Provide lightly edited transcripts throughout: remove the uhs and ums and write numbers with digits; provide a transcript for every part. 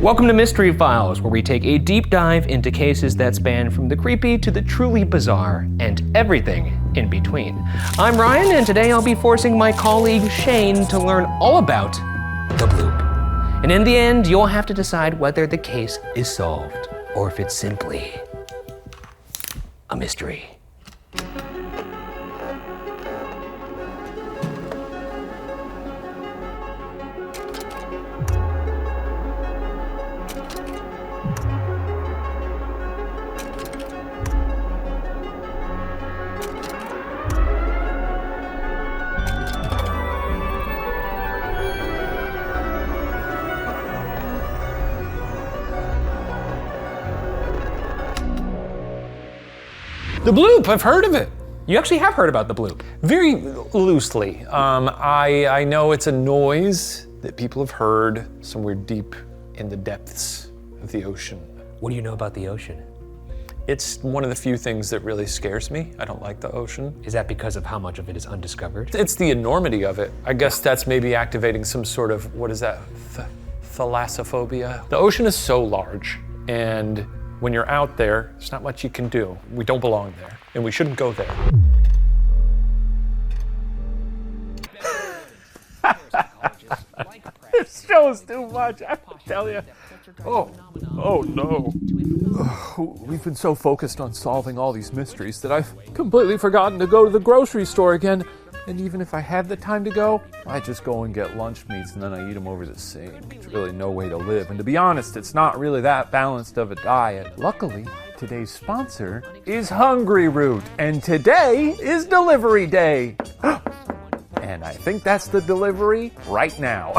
Welcome to Mystery Files, where we take a deep dive into cases that span from the creepy to the truly bizarre and everything in between. I'm Ryan, and today I'll be forcing my colleague Shane to learn all about the Bloop. And in the end, you'll have to decide whether the case is solved or if it's simply a mystery. The Bloop, I've heard of it. You actually have heard about the Bloop. Very loosely. I know it's a noise that people have heard somewhere deep in the depths of the ocean. What do you know about the ocean? It's one of the few things that really scares me. I don't like the ocean. Is that because of how much of it is undiscovered? It's the enormity of it. I guess that's maybe activating some sort of, what is that? Thalassophobia. The ocean is so large, and when you're out there, there's not much you can do. We don't belong there, and we shouldn't go there. This show's too much, I tell you. Oh no. We've been so focused on solving all these mysteries that I've completely forgotten to go to the grocery store again. And even if I had the time to go, I just go and get lunch meats and then I eat them over the sink. It's really no way to live. And to be honest, it's not really that balanced of a diet. Luckily, today's sponsor is Hungry Root. And today is delivery day. And I think that's the delivery right now.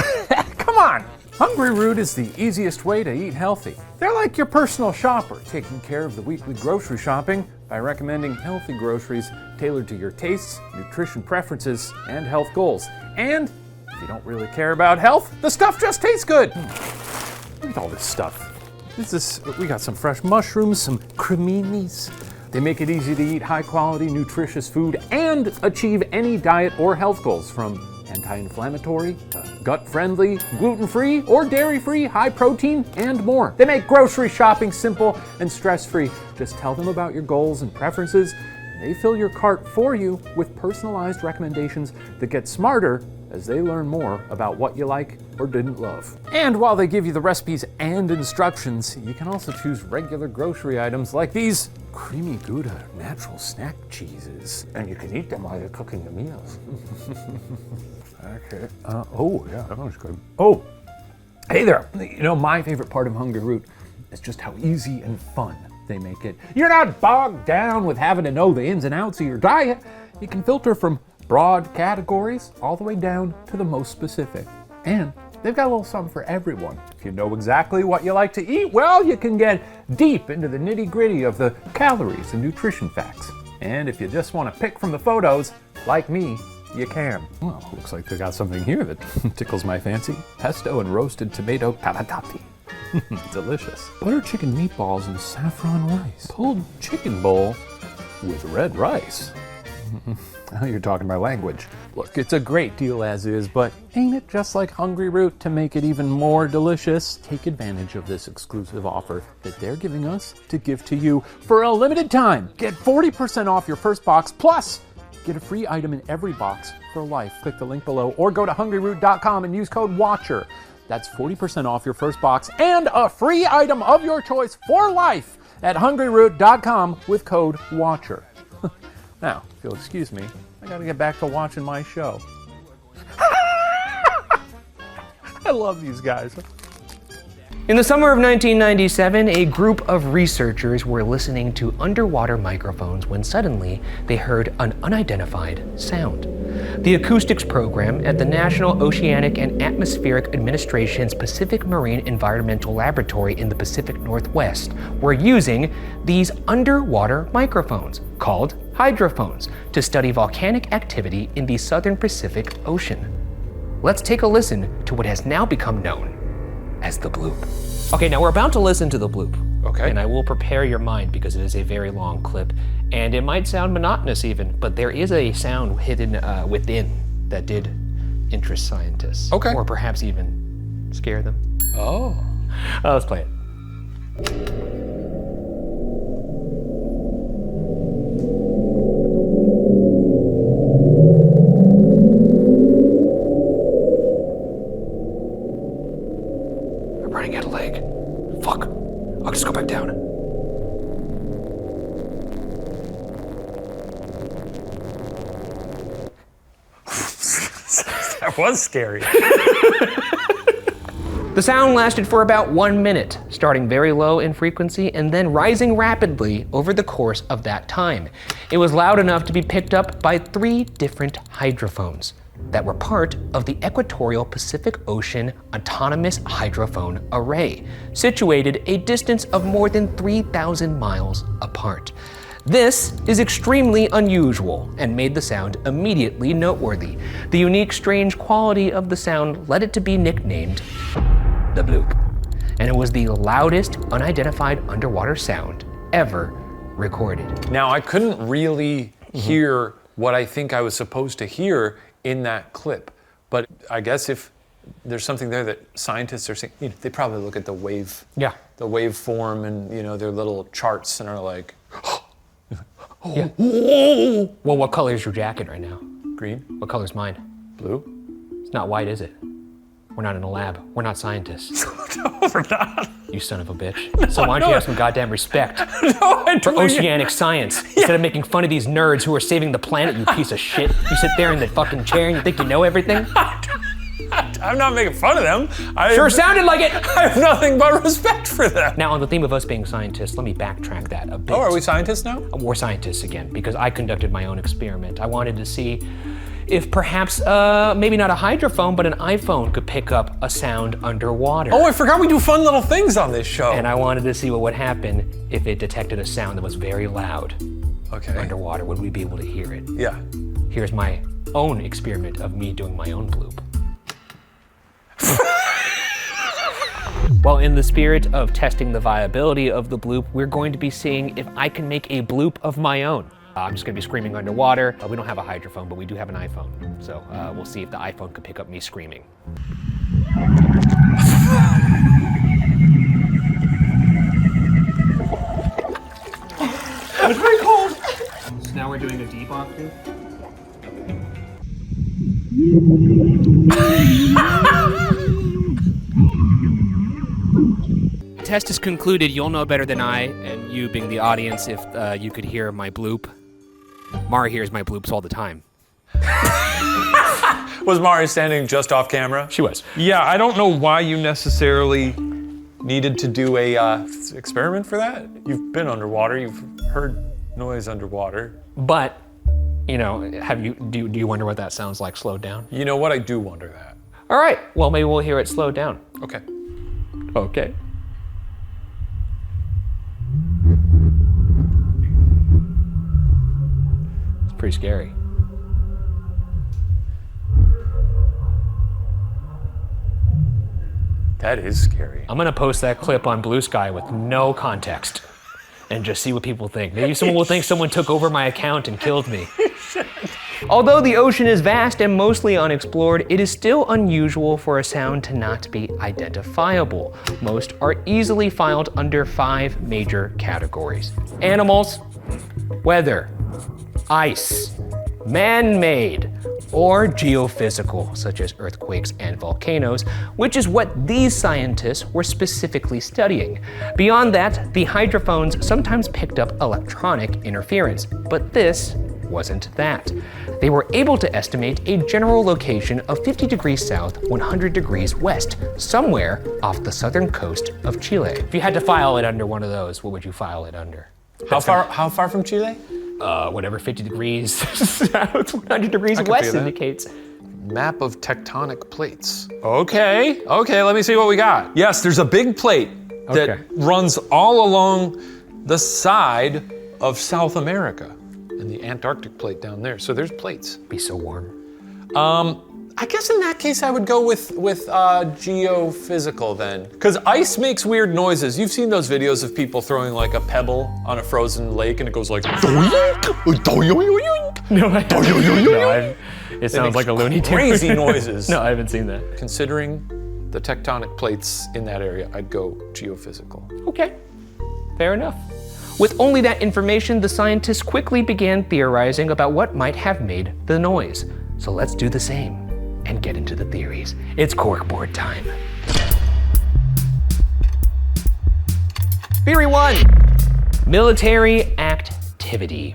Come on! Hungry Root is the easiest way to eat healthy. They're like your personal shopper, taking care of the weekly grocery shopping by recommending healthy groceries tailored to your tastes, nutrition preferences, and health goals. And if you don't really care about health, the stuff just tastes good. Look at all this stuff. We got some fresh mushrooms, some creminis. They make it easy to eat high-quality, nutritious food and achieve any diet or health goals, from anti-inflammatory to gut-friendly, gluten-free or dairy-free, high-protein, and more. They make grocery shopping simple and stress-free. Just tell them about your goals and preferences, and they fill your cart for you with personalized recommendations that get smarter as they learn more about what you like or didn't love. And while they give you the recipes and instructions, you can also choose regular grocery items like these creamy Gouda natural snack cheeses. And you can eat them while you're cooking the meals. Okay. Oh, yeah, that one's good. Oh, hey there. You know, my favorite part of Hungry Root is just how easy and fun they make it. You're not bogged down with having to know the ins and outs of your diet. You can filter from broad categories all the way down to the most specific. And they've got a little something for everyone. If you know exactly what you like to eat, well, you can get deep into the nitty-gritty of the calories and nutrition facts. And if you just want to pick from the photos, like me, you can. Well, looks like they got something here that tickles my fancy. Pesto and roasted tomato talatati. Delicious. Butter chicken meatballs and saffron rice. Pulled chicken bowl with red rice. Now you're talking my language. Look, it's a great deal as is, but ain't it just like Hungry Root to make it even more delicious? Take advantage of this exclusive offer that they're giving us to give to you for a limited time. Get 40% off your first box, plus get a free item in every box for life. Click the link below or go to hungryroot.com and use code WATCHER. That's 40% off your first box and a free item of your choice for life at hungryroot.com with code WATCHER. Now, if you'll excuse me, I gotta get back to watching my show. I love these guys. In the summer of 1997, a group of researchers were listening to underwater microphones when suddenly they heard an unidentified sound. The acoustics program at the National Oceanic and Atmospheric Administration's Pacific Marine Environmental Laboratory in the Pacific Northwest were using these underwater microphones, called hydrophones, to study volcanic activity in the southern Pacific Ocean. Let's take a listen to what has now become known as the Bloop. Okay, now we're about to listen to the Bloop. Okay. And I will prepare your mind because it is a very long clip, and it might sound monotonous even, but there is a sound hidden within that did interest scientists. Okay. Or perhaps even scare them. Oh. Let's play it. I'm running out of leg. Fuck. I'll just go back down. That was scary. The sound lasted for about 1 minute, starting very low in frequency and then rising rapidly over the course of that time. It was loud enough to be picked up by 3 different hydrophones that were part of the Equatorial Pacific Ocean Autonomous Hydrophone Array, situated a distance of more than 3,000 miles apart. This is extremely unusual and made the sound immediately noteworthy. The unique, strange quality of the sound led it to be nicknamed the Bloop, and it was the loudest unidentified underwater sound ever recorded. Now, I couldn't really hear what I think I was supposed to hear in that clip, but I guess if there's something there that scientists are saying, you know, they probably look at the waveform and, you know, their little charts and are like, Yeah. Well, what color is your jacket right now? green, What color's mine? blue. It's not white, is it? We're not in a lab. We're not scientists. No, we're not. You son of a bitch. So why don't you have some goddamn respect No, for oceanic science instead of making fun of these nerds who are saving the planet, you piece of shit. You sit there in the fucking chair and you think you know everything? I'm not making fun of them. Sure sounded like it. I have nothing but respect for them. Now, on the theme of us being scientists, let me backtrack that a bit. Oh, are we scientists now? We're scientists again, because I conducted my own experiment. I wanted to see if perhaps, maybe not a hydrophone, but an iPhone could pick up a sound underwater. Oh, I forgot we do fun little things on this show. And I wanted to see what would happen if it detected a sound that was very loud Okay. underwater. Would we be able to hear it? Yeah. Here's my own experiment of me doing my own bloop. Well, in the spirit of testing the viability of the bloop, we're going to be seeing if I can make a bloop of my own. I'm just gonna be screaming underwater. We don't have a hydrophone, but we do have an iPhone. So we'll see if the iPhone could pick up me screaming. It's very cold. So now we're doing a deep octave. Test is concluded. You'll know better than I, and you being the audience, if you could hear my bloop. Mara hears my bloops all the time. Was Mari standing just off camera? She was. Yeah, I don't know why you necessarily needed to do a experiment for that. You've been underwater. You've heard noise underwater. But, you know, do you wonder what that sounds like slowed down? You know what? I do wonder that. All right. Well, maybe we'll hear it slowed down. Okay. Okay. It's pretty scary. That is scary. I'm gonna post that clip on Blue Sky with no context and just see what people think. Maybe someone will think someone took over my account and killed me. Although the ocean is vast and mostly unexplored, it is still unusual for a sound to not be identifiable. Most are easily filed under 5 major categories: animals, weather, ice, man-made, or geophysical, such as earthquakes and volcanoes, which is what these scientists were specifically studying. Beyond that, the hydrophones sometimes picked up electronic interference, but this wasn't that. They were able to estimate a general location of 50 degrees south, 100 degrees west, somewhere off the southern coast of Chile. If you had to file it under one of those, what would you file it under? How far from Chile? Whatever 50 degrees south, 100 degrees can west feel that. indicates. Map of tectonic plates. Okay, let me see what we got. Yes, there's a big plate that Okay. runs all along the side of South America and the Antarctic plate down there. So there's plates. Be so warm. I guess in that case I would go with geophysical then. Because ice makes weird noises. You've seen those videos of people throwing like a pebble on a frozen lake and it goes like It sounds like a Looney Tune. crazy noises. No, I haven't seen that. Considering the tectonic plates in that area, I'd go geophysical. Okay, fair enough. With only that information, the scientists quickly began theorizing about what might have made the noise. So let's do the same and get into the theories. It's corkboard time. Theory 1, military activity.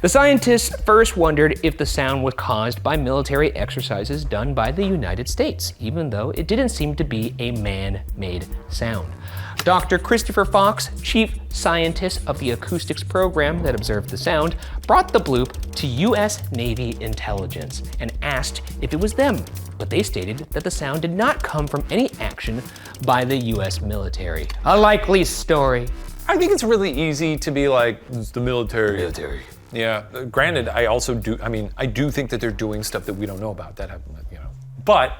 The scientists first wondered if the sound was caused by military exercises done by the United States, even though it didn't seem to be a man-made sound. Dr. Christopher Fox, chief scientist of the acoustics program that observed the sound, brought the bloop to US Navy intelligence and asked if it was them, but they stated that the sound did not come from any action by the US military. A likely story. I think it's really easy to be like, it's the military. Yeah, granted, I do think that they're doing stuff that we don't know about, but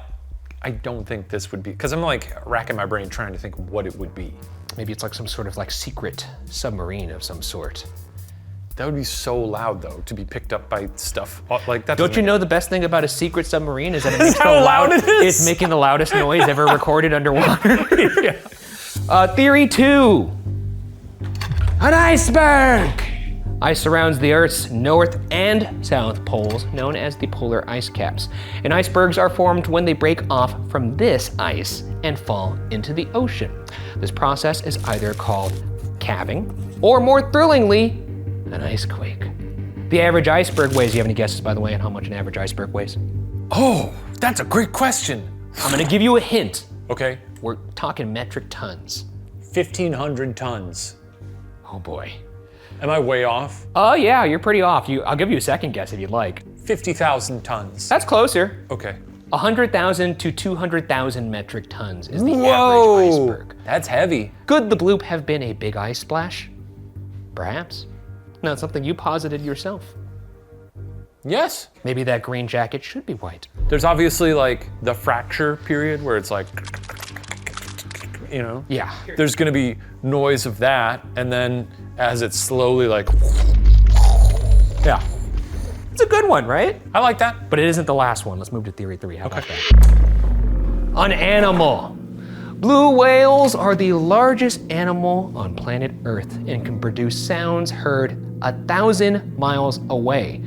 I don't think this would be, because I'm like racking my brain trying to think what it would be. Maybe it's like some sort of like secret submarine of some sort. That would be so loud though, to be picked up by stuff like that. Don't you know the best thing about a secret submarine is that it makes it's making the loudest noise ever recorded underwater? Yeah. Theory 2, an iceberg. Ice surrounds the Earth's north and south poles, known as the polar ice caps. And icebergs are formed when they break off from this ice and fall into the ocean. This process is either called calving, or more thrillingly, an icequake. The average iceberg weighs, do you have any guesses, by the way, on how much an average iceberg weighs? Oh, that's a great question. I'm gonna give you a hint. Okay. We're talking metric tons. 1,500 tons. Oh boy. Am I way off? Oh yeah, you're pretty off. I'll give you a second guess if you'd like. 50,000 tons. That's closer. Okay. 100,000 to 200,000 metric tons is the average iceberg. That's heavy. Could the bloop have been a big ice splash? Perhaps. No, it's something you posited yourself. Yes. Maybe that green jacket should be white. There's obviously like the fracture period where it's like, Yeah. There's gonna be noise of that, and then as it's slowly like, yeah. It's a good one, right? I like that. But it isn't the last one. Let's move to theory 3. How about that? An animal. Blue whales are the largest animal on planet Earth and can produce sounds heard 1,000 miles away.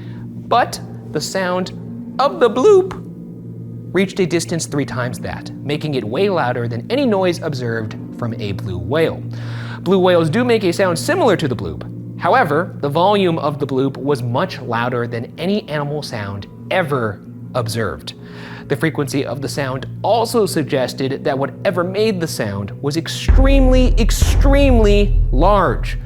But the sound of the bloop reached a distance 3 times that, making it way louder than any noise observed from a blue whale. Blue whales do make a sound similar to the bloop. However, the volume of the bloop was much louder than any animal sound ever observed. The frequency of the sound also suggested that whatever made the sound was extremely, extremely large.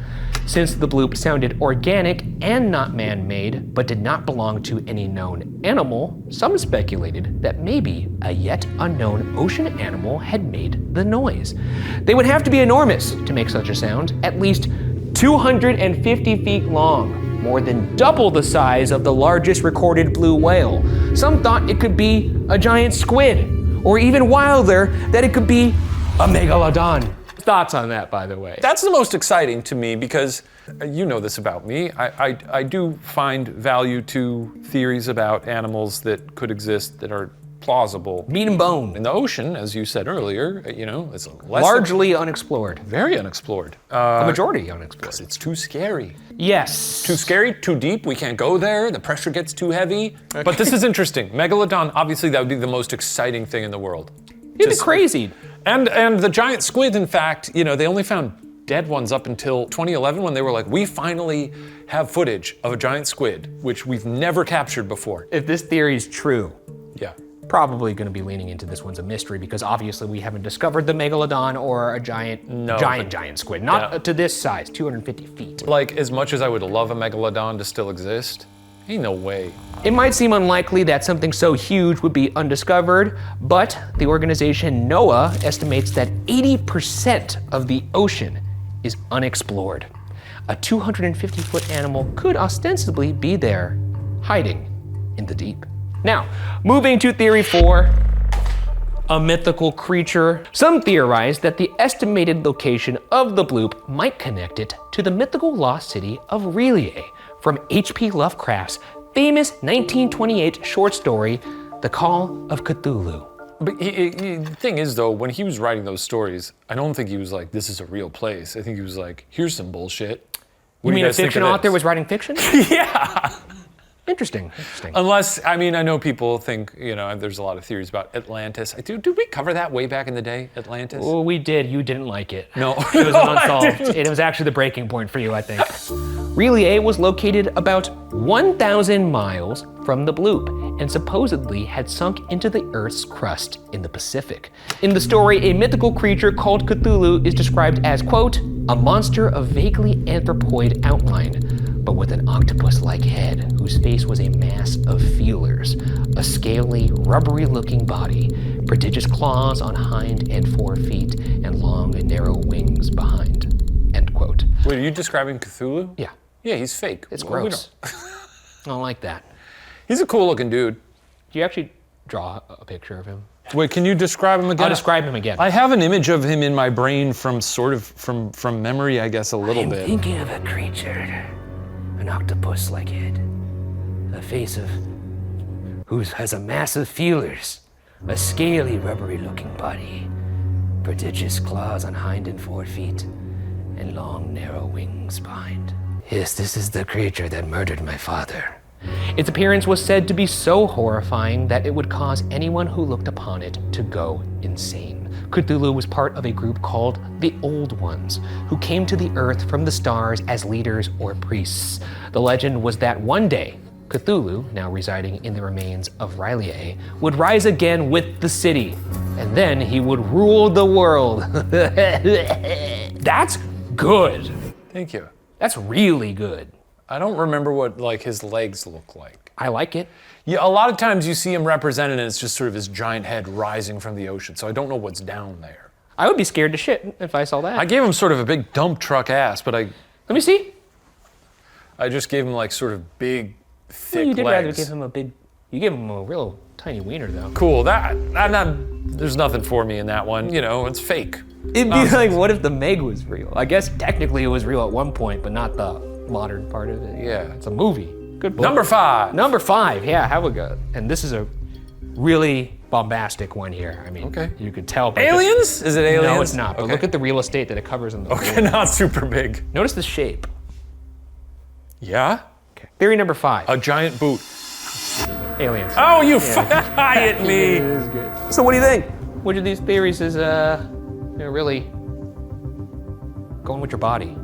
Since the bloop sounded organic and not man-made, but did not belong to any known animal, some speculated that maybe a yet unknown ocean animal had made the noise. They would have to be enormous to make such a sound, at least 250 feet long, more than double the size of the largest recorded blue whale. Some thought it could be a giant squid, or even wilder, that it could be a megalodon. Thoughts on that, by the way? That's the most exciting to me because you know this about me. I do find value to theories about animals that could exist that are plausible. Meat and bone. In the ocean, as you said earlier, it's less largely unexplored. Very unexplored. A majority unexplored. Because it's too scary. Yes. Too scary, too deep, we can't go there, the pressure gets too heavy. Okay. But this is interesting. Megalodon, obviously that would be the most exciting thing in the world. It'd be crazy. And the giant squid, in fact, they only found dead ones up until 2011 when they were like, we finally have footage of a giant squid, which we've never captured before. If this theory is true, yeah, probably going to be leaning into this one's a mystery because obviously we haven't discovered the megalodon or a giant squid. Not to this size, 250 feet. Like, as much as I would love a megalodon to still exist, ain't no way. It might seem unlikely that something so huge would be undiscovered, but the organization NOAA estimates that 80% of the ocean is unexplored. A 250-foot animal could ostensibly be there, hiding in the deep. Now, moving to theory 4, a mythical creature. Some theorize that the estimated location of the bloop might connect it to the mythical lost city of Liaw from H.P. Lovecraft's famous 1928 short story, The Call of Cthulhu. But the thing is, though, when he was writing those stories, I don't think he was like, this is a real place. I think he was like, here's some bullshit. You mean a fiction author was writing fiction? Yeah. Interesting. Unless, I mean, I know people think, there's a lot of theories about Atlantis. Did we cover that way back in the day, Atlantis? Well, we did. You didn't like it. No. It was unsolved. It was actually the breaking point for you, I think. Liaw was located about 1,000 miles from the Bloop and supposedly had sunk into the Earth's crust in the Pacific. In the story, a mythical creature called Cthulhu is described as, quote, a monster of vaguely anthropoid outline, but with an octopus-like head whose face was a mass of feelers, a scaly, rubbery-looking body, prodigious claws on hind and fore feet, and long, narrow wings behind, end quote. Wait, are you describing Cthulhu? Yeah. Yeah, he's fake. It's gross. I don't like that. He's a cool-looking dude. Do you actually draw a picture of him? Wait, can you describe him again? I'll describe him again. I have an image of him in my brain from memory, I guess, a little bit. I'm thinking of a creature, an octopus-like head, a face of who has a mass of feelers, a scaly, rubbery-looking body, prodigious claws on hind and fore feet, and long, narrow wings behind. Yes, this is the creature that murdered my father. Its appearance was said to be so horrifying that it would cause anyone who looked upon it to go insane. Cthulhu was part of a group called the Old Ones, who came to the earth from the stars as leaders or priests. The legend was that one day, Cthulhu, now residing in the remains of Liaw, would rise again with the city, and then he would rule the world. That's good. Thank you. That's really good. I don't remember what his legs look like. I like it. Yeah, a lot of times you see him represented and it's just sort of his giant head rising from the ocean, so I don't know what's down there. I would be scared to shit if I saw that. I gave him sort of a big dump truck ass, but Let me see. I just gave him sort of big, thick well, you did legs. rather give him you gave him a real tiny wiener though. Cool, there's nothing for me in that one. It's fake. It'd be like, what if the Meg was real? I guess technically it was real at one point, but not the modern part of it. Yeah. It's a movie. Good book. Number 5. Number 5, yeah, have a go. And this is a really bombastic one here. I mean, okay. You could tell. By Aliens? Is it aliens? No, it's not. But look at the real estate that it covers in the Okay, not super big. Notice the shape. Yeah? Okay. Theory number 5. A giant boot. Aliens. Oh, you hit me. It is good. So what do you think? Which of these theories is really going with your body?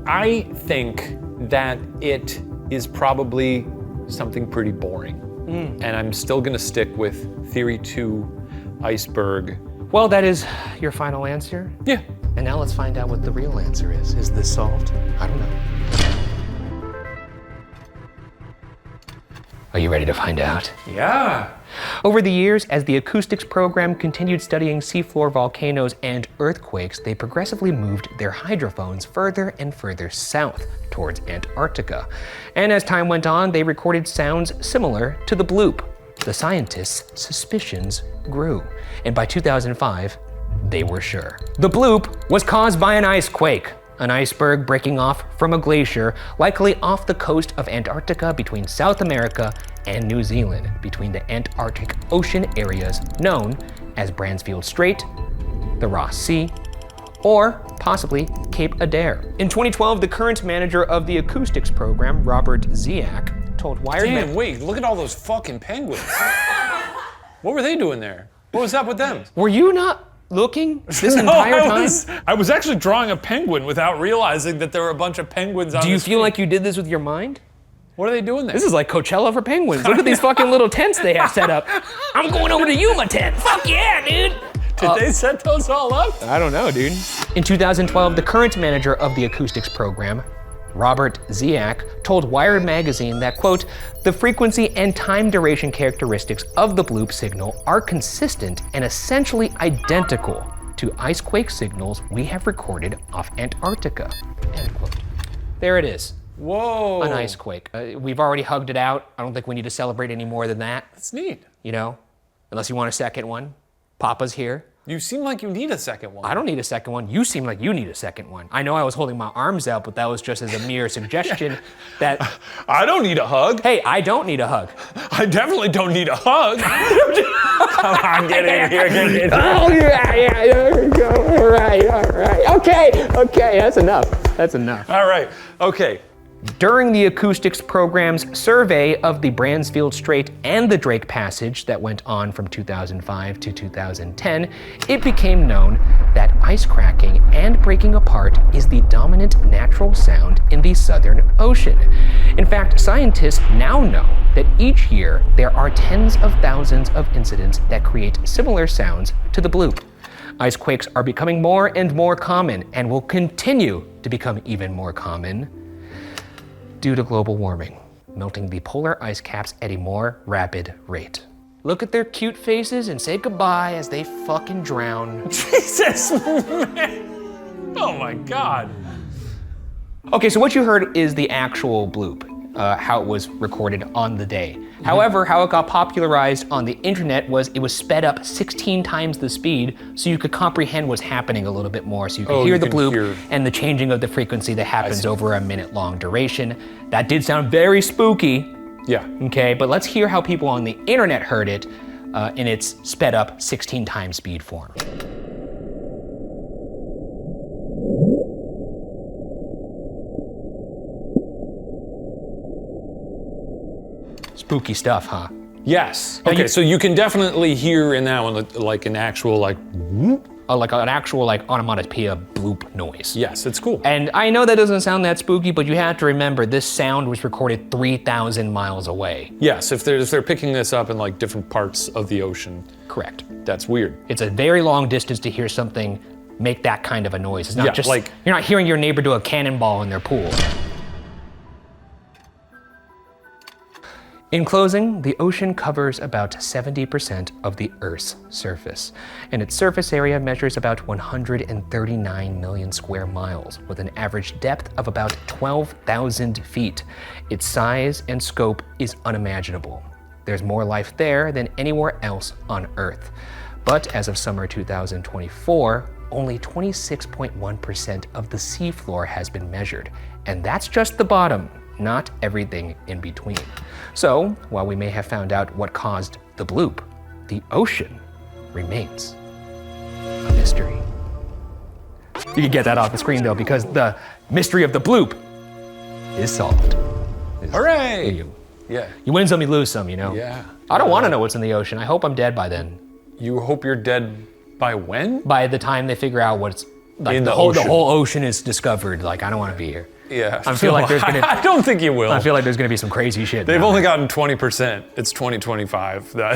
I think that it is probably something pretty boring. And I'm still gonna stick with theory 2, iceberg. Well, that is your final answer. Yeah. And now let's find out what the real answer is. Is this solved? I don't know. Are you ready to find out? Yeah. Over the years, as the acoustics program continued studying seafloor volcanoes and earthquakes, they progressively moved their hydrophones further and further south towards Antarctica. And as time went on, they recorded sounds similar to the bloop. The scientists' suspicions grew, and by 2005, they were sure. The bloop was caused by an ice quake, an iceberg breaking off from a glacier, likely off the coast of Antarctica between South America and New Zealand, between the Antarctic Ocean areas known as Bransfield Strait, the Ross Sea, or possibly Cape Adair. In 2012, the current manager of the acoustics program, Robert Ziak, told Wired... Damn, wait, look at all those fucking penguins. What were they doing there? What was up with them? Were you not looking this entire time? I was actually drawing a penguin without realizing that there were a bunch of penguins on Do you feel like you did this with your mind? What are they doing there? This is like Coachella for penguins. Look at these fucking little tents they have set up. I'm going over to Yuma tent. Fuck yeah, dude. Did they set those all up? I don't know, dude. In 2012, the current manager of the acoustics program, Robert Ziak, told Wired magazine that, quote, the frequency and time duration characteristics of the bloop signal are consistent and essentially identical to icequake signals we have recorded off Antarctica, end quote. There it is. Whoa. An icequake. We've already hugged it out. I don't think we need to celebrate any more than that. That's neat. You know, unless you want a second one. Papa's here. You seem like you need a second one. I don't need a second one. You seem like you need a second one. I know I was holding my arms out, but that was just as a mere suggestion that... I don't need a hug. Hey, I don't need a hug. I definitely don't need a hug. Come on, get in here, get in. Oh, yeah, there we go. All right. Okay, that's enough. All right, okay. During the acoustics program's survey of the Bransfield Strait and the Drake Passage that went on from 2005 to 2010, it became known that ice cracking and breaking apart is the dominant natural sound in the Southern Ocean. In fact, scientists now know that each year there are tens of thousands of incidents that create similar sounds to the bloop. Ice quakes are becoming more and more common and will continue to become even more common due to global warming, melting the polar ice caps at a more rapid rate. Look at their cute faces and say goodbye as they fucking drown. Jesus, man. Oh my God. Okay, so what you heard is the actual bloop, how it was recorded on the day. However, how it got popularized on the internet was it was sped up 16 times the speed so you could comprehend what's happening a little bit more. So you could hear the bloop and the changing of the frequency that happens over a minute-long duration. That did sound very spooky. Yeah. Okay, but let's hear how people on the internet heard it in its sped up 16 times speed form. Spooky stuff, huh? Yes. Okay, so you can definitely hear in that one like an actual like whoop. Like an actual like onomatopoeia bloop noise. Yes, it's cool. And I know that doesn't sound that spooky, but you have to remember this sound was recorded 3,000 miles away. Yes, if they're picking this up in like different parts of the ocean. Correct. That's weird. It's a very long distance to hear something make that kind of a noise. It's not just like you're not hearing your neighbor do a cannonball in their pool. In closing, the ocean covers about 70% of the Earth's surface, and its surface area measures about 139 million square miles, with an average depth of about 12,000 feet. Its size and scope is unimaginable. There's more life there than anywhere else on Earth. But as of summer 2024, only 26.1% of the seafloor has been measured, and that's just the bottom, not everything in between. So, while we may have found out what caused the bloop, the ocean remains a mystery. You can get that off the screen though, because the mystery of the bloop is solved. Hooray! You win some, you lose some, you know? Yeah. I don't want to know what's in the ocean. I hope I'm dead by then. You hope you're dead by when? By the time they figure out what's like in the whole ocean is discovered. Like, I don't want to be here. Yeah. I feel like there's gonna. I don't think you will. I feel like there's gonna be some crazy shit. They've only gotten 20%. It's 2025. I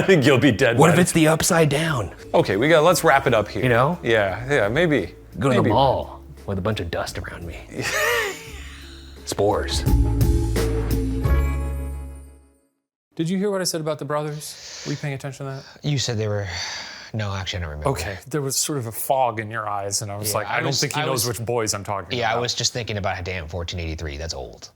think you'll be dead. What if it's the upside down? Okay, let's wrap it up here. You know? Yeah, maybe. Go to the mall with a bunch of dust around me. Spores. Did you hear what I said about the brothers? Were you paying attention to that? You said they were. No, actually, I don't remember. Okay, there was sort of a fog in your eyes, and I was like, I don't think he knows which boys I'm talking about. Yeah, I was just thinking about a damn 1483. That's old.